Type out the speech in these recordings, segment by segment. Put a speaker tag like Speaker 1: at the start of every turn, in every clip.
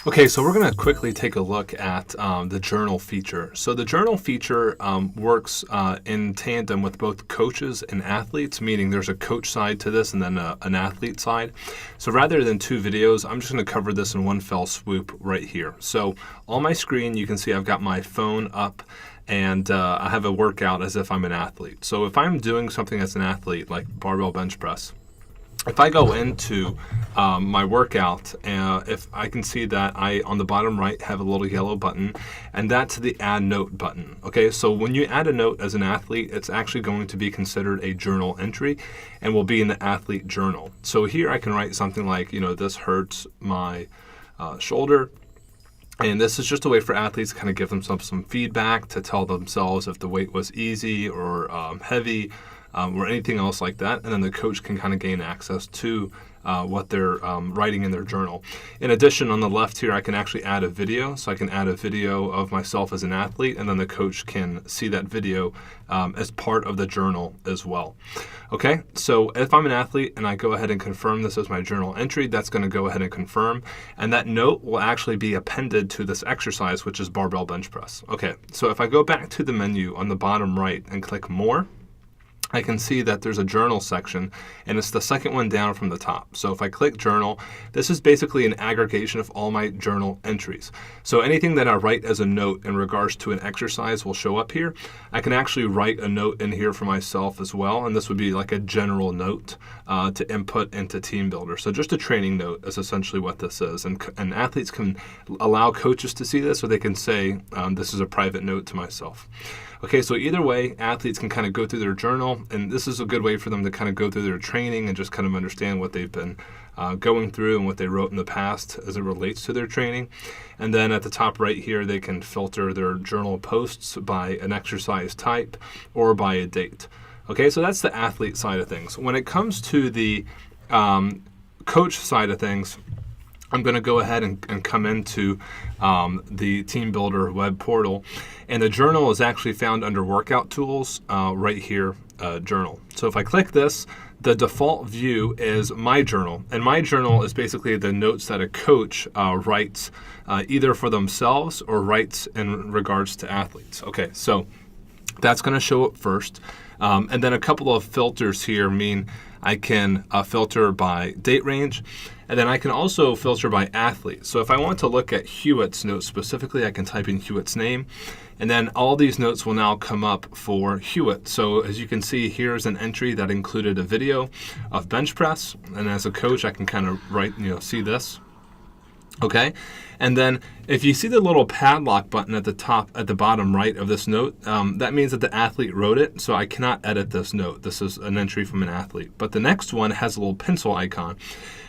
Speaker 1: Okay, so we're going to quickly take a look at the journal feature. So the journal feature works in tandem with both coaches and athletes, meaning there's a coach side to this and then an athlete side. So rather than two videos, I'm just going to cover this in one fell swoop right here. So on my screen, you can see I've got my phone up and I have a workout as if I'm an athlete. So if I'm doing something as an athlete, like barbell bench press, if I go into my workout, if I can see that I, on the bottom right, have a little yellow button, and that's the Add Note button. Okay, so when you add a note as an athlete, it's actually going to be considered a journal entry and will be in the athlete journal. So here I can write something like, this hurts my shoulder. And this is just a way for athletes to kind of give themselves some feedback, to tell themselves if the weight was easy or heavy, or anything else like that, and then the coach can kind of gain access to what they're writing in their journal. In addition, on the left here, I can actually add a video, so I can add a video of myself as an athlete, and then the coach can see that video as part of the journal as well. Okay, so if I'm an athlete and I go ahead and confirm this as my journal entry, that's going to go ahead and confirm, and that note will actually be appended to this exercise, which is barbell bench press. Okay, so if I go back to the menu on the bottom right and click More, I can see that there's a journal section, and it's the second one down from the top. So if I click journal, this is basically an aggregation of all my journal entries. So anything that I write as a note in regards to an exercise will show up here. I can actually write a note in here for myself as well, and this would be like a general note to input into TeamBuildr. So just a training note is essentially what this is, and athletes can allow coaches to see this, or they can say, this is a private note to myself. Okay, so either way, athletes can kind of go through their journal, and this is a good way for them to kind of go through their training and just kind of understand what they've been going through and what they wrote in the past as it relates to their training. And then at the top right here, they can filter their journal posts by an exercise type or by a date. Okay, so that's the athlete side of things. When it comes to the coach side of things, I'm going to go ahead and come into the TeamBuildr web portal, and the journal is actually found under Workout Tools right here, Journal. So if I click this, the default view is My Journal, and My Journal is basically the notes that a coach writes either for themselves or writes in regards to athletes. Okay, so that's going to show up first, and then a couple of filters here mean I can filter by date range, and then I can also filter by athlete. So if I want to look at Hewitt's notes specifically, I can type in Hewitt's name, and then all these notes will now come up for Hewitt. So as you can see, here's an entry that included a video of bench press, and as a coach, I can kind of write, see this. Okay, and then if you see the little padlock button at the bottom right of this note, that means that the athlete wrote it, so I cannot edit this note. This is an entry from an athlete. But the next one has a little pencil icon,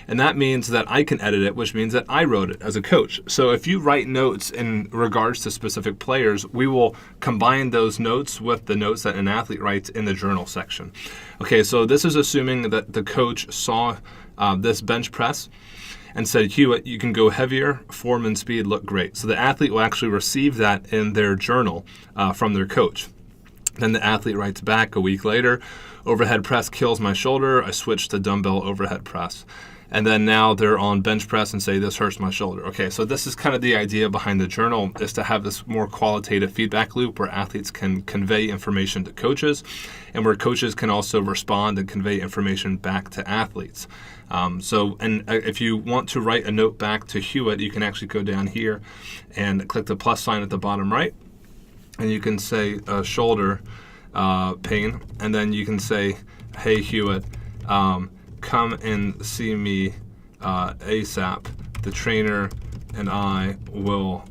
Speaker 1: and that means that I can edit it, which means that I wrote it as a coach. So if you write notes in regards to specific players, we will combine those notes with the notes that an athlete writes in the journal section. Okay, so this is assuming that the coach saw this bench press and said, Hewitt, you can go heavier, form and speed look great. So the athlete will actually receive that in their journal from their coach. Then the athlete writes back a week later, overhead press kills my shoulder, I switched to dumbbell overhead press. And then now they're on bench press and say, this hurts my shoulder. Okay, so this is kind of the idea behind the journal, is to have this more qualitative feedback loop where athletes can convey information to coaches, and where coaches can also respond and convey information back to athletes. If you want to write a note back to Hewitt, you can actually go down here and click the plus sign at the bottom right, and you can say shoulder pain, and then you can say, hey Hewitt, come and see me ASAP. The trainer and I will,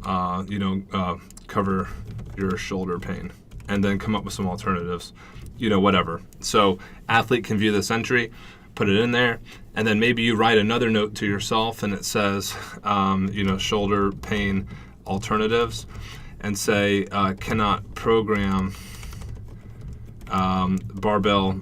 Speaker 1: cover your shoulder pain, and then come up with some alternatives, whatever. So athlete can view this entry, put it in there, and then maybe you write another note to yourself, and it says, shoulder pain alternatives, and say, cannot program barbell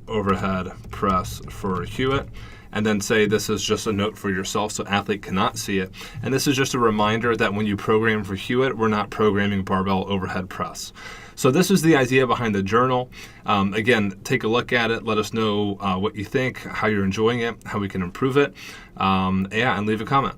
Speaker 1: overhead press for Hewitt, and then say this is just a note for yourself so athlete cannot see it. And this is just a reminder that when you program for Hewitt, we're not programming barbell overhead press. So this is the idea behind the journal. Again, take a look at it. Let us know what you think, how you're enjoying it, how we can improve it. And leave a comment.